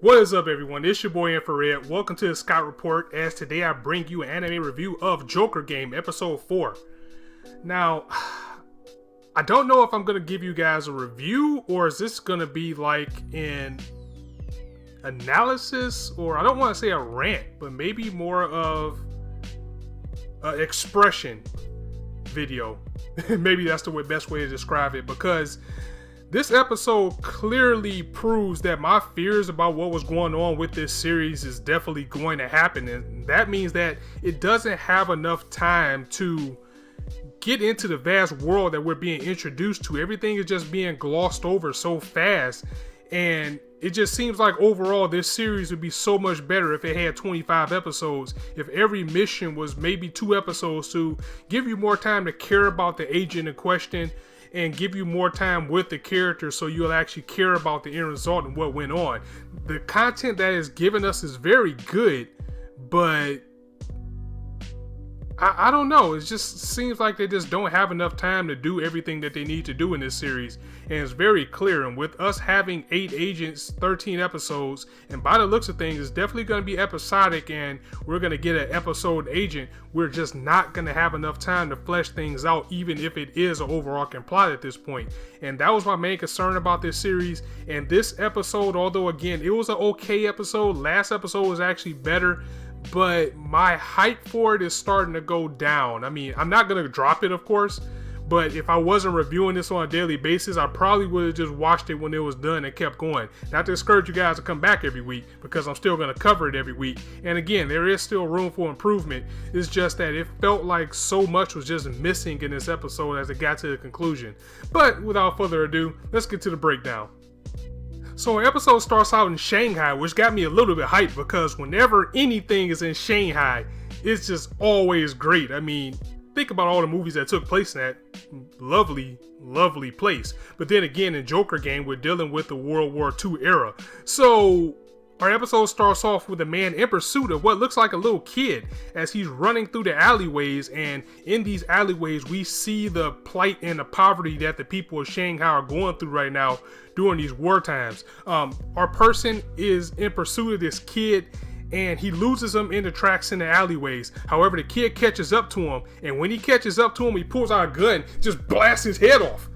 What is up, everyone? It's your boy Infrar-Ed. Welcome to the Scout Report, as today I bring you an anime review of Joker Game Episode 4. Now, I don't know if I'm going to give you guys a review, or is this going to be like an analysis, or I don't want to say a rant, but maybe more of an expression video. Maybe that's the best way to describe it, because this episode clearly proves that my fears about what was going on with this series is definitely going to happen. And that means that it doesn't have enough time to get into the vast world that we're being introduced to. Everything is just being glossed over so fast. And it just seems like overall this series would be so much better if it had 25 episodes. If every mission was maybe 2 episodes to give you more time to care about the agent in question and give you more time with the character so you'll actually care about the end result and what went on. The content that is given us is very good, but I don't know. It just seems like they just don't have enough time to do everything that they need to do in this series. And it's very clear. And with us having 8 agents, 13 episodes, and by the looks of things, it's definitely going to be episodic and we're going to get an episode agent. We're just not going to have enough time to flesh things out, even if it is an overarching plot at this point. And that was my main concern about this series. And this episode, although again, it was an okay episode. Last episode was actually better. But my hype for it is starting to go down. I mean, I'm not going to drop it, of course. But if I wasn't reviewing this on a daily basis, I probably would have just watched it when it was done and kept going. Not to discourage you guys to come back every week, because I'm still going to cover it every week. And again, there is still room for improvement. It's just that it felt like so much was just missing in this episode as it got to the conclusion. But without further ado, let's get to the breakdown. So our episode starts out in Shanghai, which got me a little bit hyped, because whenever anything is in Shanghai, it's just always great. I mean, think about all the movies that took place in that lovely, lovely place. But then again, in Joker Game, we're dealing with the World War II era. So our episode starts off with a man in pursuit of what looks like a little kid as he's running through the alleyways, and in these alleyways we see the plight and the poverty that the people of Shanghai are going through right now during these war times. Our person is in pursuit of this kid and he loses him in the tracks in the alleyways. However, the kid catches up to him, and when he catches up to him, he pulls out a gun, just blasts his head off.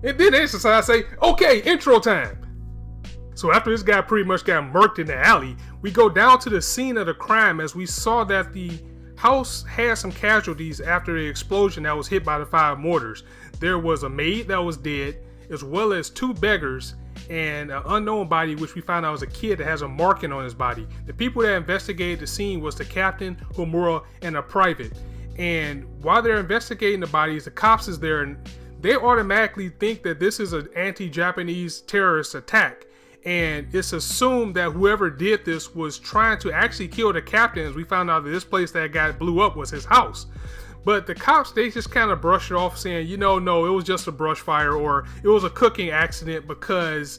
And then they say, okay, intro time. So after this guy pretty much got murked in the alley, we go down to the scene of the crime as we saw that the house had some casualties after the explosion that was hit by the 5 mortars. There was a maid that was dead, as well as 2 beggars and an unknown body, which we found out was a kid that has a marking on his body. The people that investigated the scene was the captain, Homura, and a private. And while they're investigating the bodies, the cops is there and they automatically think that this is an anti-Japanese terrorist attack. And it's assumed that whoever did this was trying to actually kill the captain, as we found out that this place that got blew up was his house. But the cops, they just kind of brush it off saying, no, it was just a brush fire, or it was a cooking accident because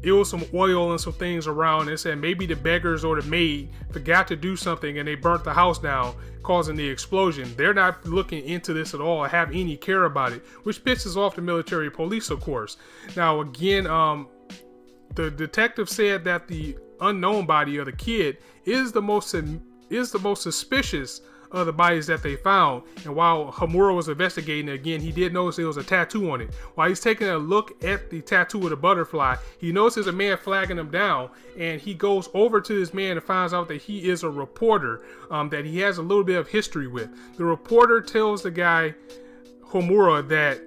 it was some oil and some things around. And said maybe the beggars or the maid forgot to do something and they burnt the house down, causing the explosion. They're not looking into this at all or have any care about it, which pisses off the military police, of course. Now, again, the detective said that the unknown body of the kid is the most suspicious of the bodies that they found. And while Homura was investigating it, again, he did notice there was a tattoo on it. While he's taking a look at the tattoo of the butterfly, he notices a man flagging him down, and he goes over to this man and finds out that he is a reporter that he has a little bit of history with. The reporter tells the guy, Homura, that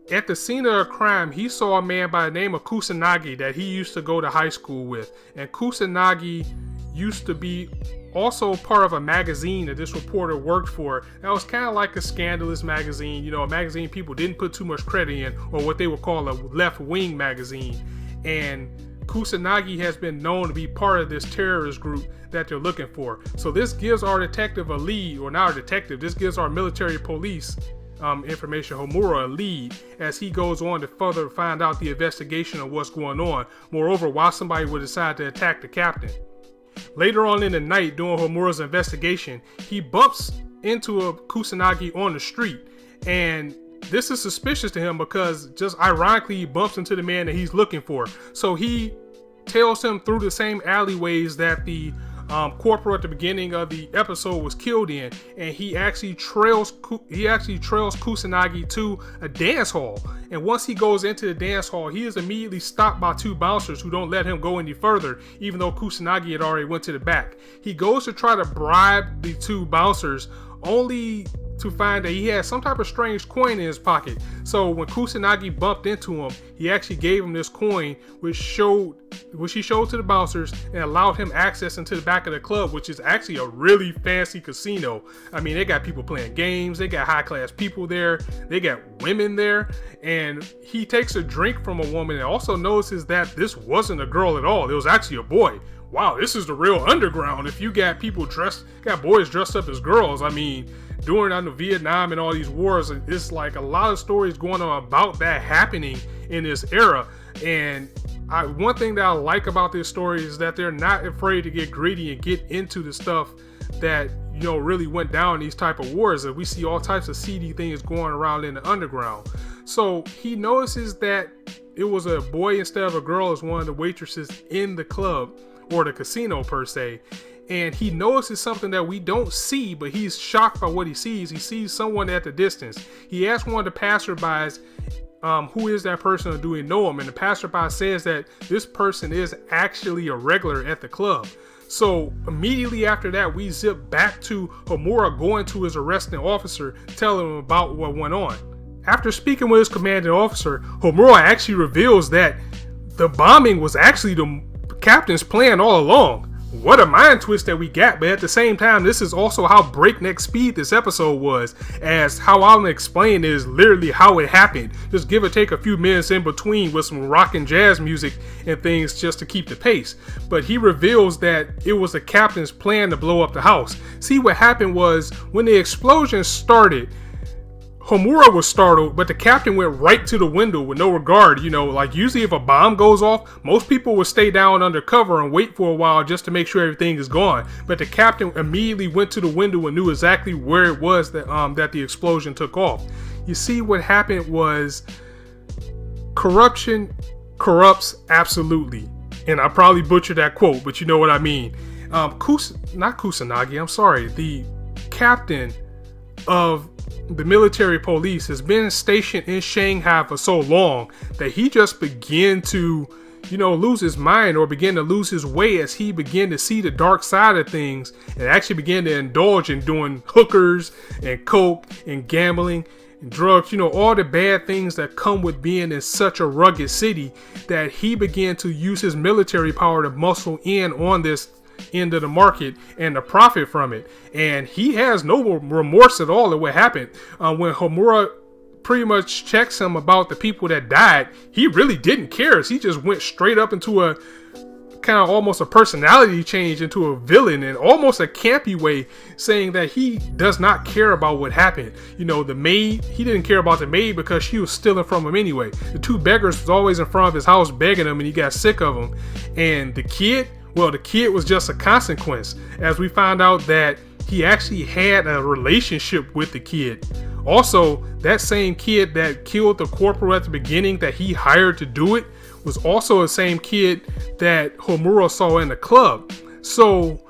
at the scene of the crime, he saw a man by the name of Kusanagi that he used to go to high school with. And Kusanagi used to be also part of a magazine that this reporter worked for. That was kind of like a scandalous magazine, a magazine people didn't put too much credit in, or what they would call a left-wing magazine. And Kusanagi has been known to be part of this terrorist group that they're looking for. So this gives our detective a lead, or not our detective, this gives our military police information, Homura, a lead, as he goes on to further find out the investigation of what's going on. Moreover, why somebody would decide to attack the captain. Later on in the night, during Homura's investigation, he bumps into a Kusanagi on the street, and this is suspicious to him because just ironically he bumps into the man that he's looking for. So he tails him through the same alleyways that the corporal at the beginning of the episode was killed in, and he actually trails Kusanagi to a dance hall. And once he goes into the dance hall, he is immediately stopped by 2 bouncers who don't let him go any further, even though Kusanagi had already went to the back. He goes to try to bribe the 2 bouncers, only to find that he had some type of strange coin in his pocket. So when Kusanagi bumped into him, he actually gave him this coin, which he showed to the bouncers and allowed him access into the back of the club, which is actually a really fancy casino. I mean, they got people playing games, they got high class people there, they got women there, and he takes a drink from a woman and also notices that this wasn't a girl at all. It was actually a boy. Wow, this is the real underground. If you got boys dressed up as girls, I mean, during Vietnam and all these wars, it's like a lot of stories going on about that happening in this era. And one thing that I like about this story is that they're not afraid to get greedy and get into the stuff that, you know, really went down in these type of wars. And we see all types of seedy things going around in the underground. So he notices that it was a boy instead of a girl as one of the waitresses in the club, or the casino per se. And he notices something that we don't see, but he's shocked by what he sees. He sees someone at the distance. He asks one of the passerbys, who is that person, or do we know him? And the passerby says that this person is actually a regular at the club. So immediately after that, we zip back to Homura going to his arresting officer, telling him about what went on. After speaking with his commanding officer, Homura actually reveals that the bombing was actually the captain's plan all along. What a mind twist that we got, but at the same time, this is also how breakneck speed this episode was, as how I'm explaining is literally how it happened. Just give or take a few minutes in between with some rock and jazz music and things just to keep the pace. But he reveals that it was the captain's plan to blow up the house. See, what happened was when the explosion started, Homura was startled, but the captain went right to the window with no regard. You know, like usually if a bomb goes off, most people would stay down under cover and wait for a while just to make sure everything is gone. But the captain immediately went to the window and knew exactly where it was that the explosion took off. You see, what happened was corruption corrupts absolutely. And I probably butchered that quote, but you know what I mean. Not Kusanagi, I'm sorry. The captain of the military police has been stationed in Shanghai for so long that he just began to, you know, lose his mind or begin to lose his way as he began to see the dark side of things and actually began to indulge in doing hookers and coke and gambling and drugs, you know, all the bad things that come with being in such a rugged city, that he began to use his military power to muscle in on this end of the market and to profit from it. And he has no remorse at all at what happened. When Homura pretty much checks him about the people that died, he really didn't care. He just went straight up into a kind of almost a personality change into a villain in almost a campy way, saying that he does not care about what happened. You know, the maid, he didn't care about the maid because she was stealing from him anyway. The 2 beggars was always in front of his house begging him, and he got sick of them. And the kid, well, the kid was just a consequence, as we found out that he actually had a relationship with the kid. Also, that same kid that killed the corporal at the beginning that he hired to do it was also the same kid that Homura saw in the club. So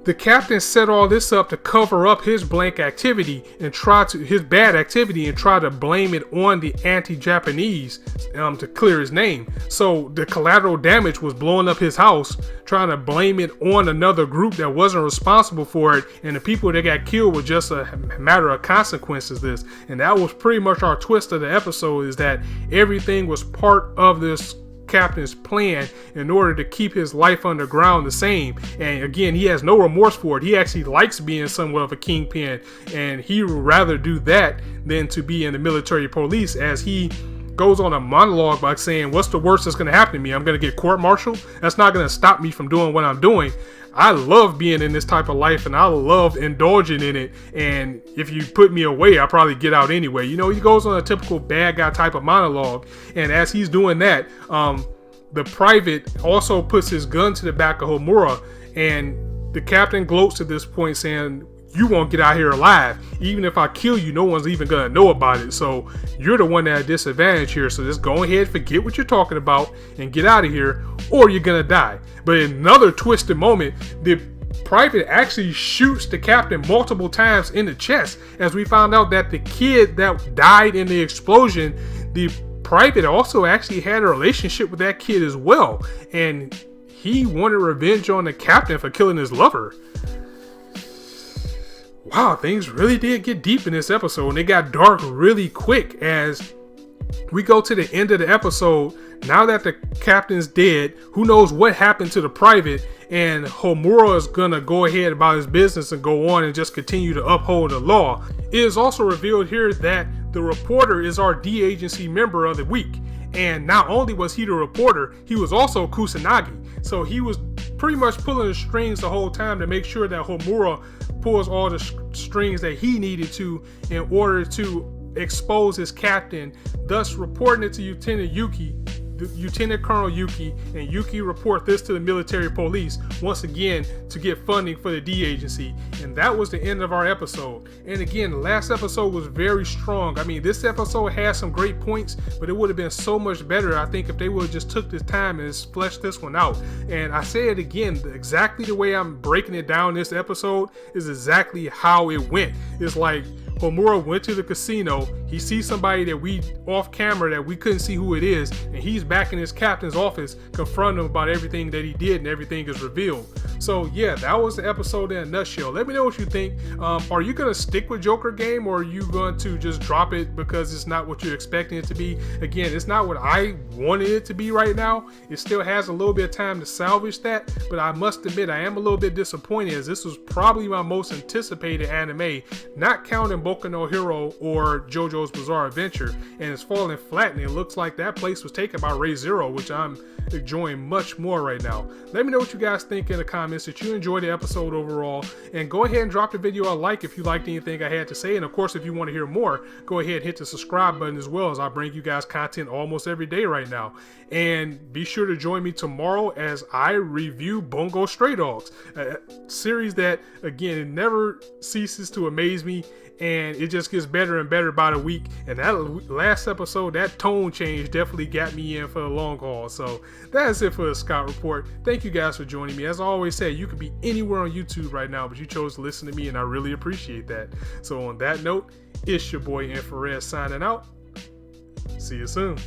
the captain set all this up to cover up his bad activity and try to blame it on the anti-Japanese to clear his name. So the collateral damage was blowing up his house, trying to blame it on another group that wasn't responsible for it, and the people that got killed were just a matter of consequences. And that was pretty much our twist of the episode, is that everything was part of this captain's plan in order to keep his life underground the same. And again, he has no remorse for it. He actually likes being somewhat of a kingpin, and he would rather do that than to be in the military police, as he goes on a monologue by saying, what's the worst that's going to happen to me? I'm going to get court-martialed? That's not going to stop me from doing what I'm doing. I love being in this type of life, and I love indulging in it. And if you put me away, I'll probably get out anyway. You know, he goes on a typical bad guy type of monologue. And as he's doing that, the private also puts his gun to the back of Homura. And the captain gloats at this point, saying, you won't get out here alive. Even if I kill you, no one's even gonna know about it. So you're the one at a disadvantage here. So just go ahead, forget what you're talking about, and get out of here, or you're gonna die. But in another twisted moment, the private actually shoots the captain multiple times in the chest, as we found out that the kid that died in the explosion, the private also actually had a relationship with that kid as well, and he wanted revenge on the captain for killing his lover. Wow, things really did get deep in this episode, and it got dark really quick as we go to the end of the episode. Now that the captain's dead, who knows what happened to the private, and Homura is gonna go ahead about his business and go on and just continue to uphold the law. It is also revealed here that the reporter is our D agency member of the week, and not only was he the reporter, he was also Kusanagi, so he was pretty much pulling the strings the whole time to make sure that Homura pulls all the strings that he needed to in order to expose his captain, thus reporting it to Lieutenant Colonel Yuki, and Yuki report this to the military police once again to get funding for the D agency. And that was the end of our episode. And again, the last episode was very strong. I mean, this episode had some great points, but it would have been so much better, I think, if they would have just took this time and just fleshed this one out. And I say it again, exactly the way I'm breaking it down this episode is exactly how it went. It's like Homura went to the casino, he sees somebody that we off camera that we couldn't see who it is, and he's back in his captain's office confronting him about everything that he did, and everything is revealed. So yeah, that was the episode in a nutshell. Let me know what you think. Are you gonna stick with Joker game, or are you going to just drop it because it's not what you're expecting it to be? Again, it's not what I wanted it to be right now. It still has a little bit of time to salvage that, but I must admit I am a little bit disappointed, as this was probably my most anticipated anime, not counting Boku no Hero or JoJo's Bizarre Adventure, and it's falling flat, and it looks like that place was taken by Re:Zero, which I'm enjoying much more right now. Let me know what you guys think in the comments, that you enjoyed the episode overall, and go ahead and drop the video a like if you liked anything I had to say. And of course, if you want to hear more, go ahead and hit the subscribe button as well, as I bring you guys content almost every day right now. And be sure to join me tomorrow as I review Bungo Stray Dogs, a series that, again, it never ceases to amaze me, and it just gets better and better by the week. And that last episode, that tone change definitely got me in for the long haul. So that's it for the Scott Report. Thank you guys for joining me. As I always say, you could be anywhere on YouTube right now, but you chose to listen to me, and I really appreciate that. So on that note, it's your boy Infrar-Ed signing out. See you soon.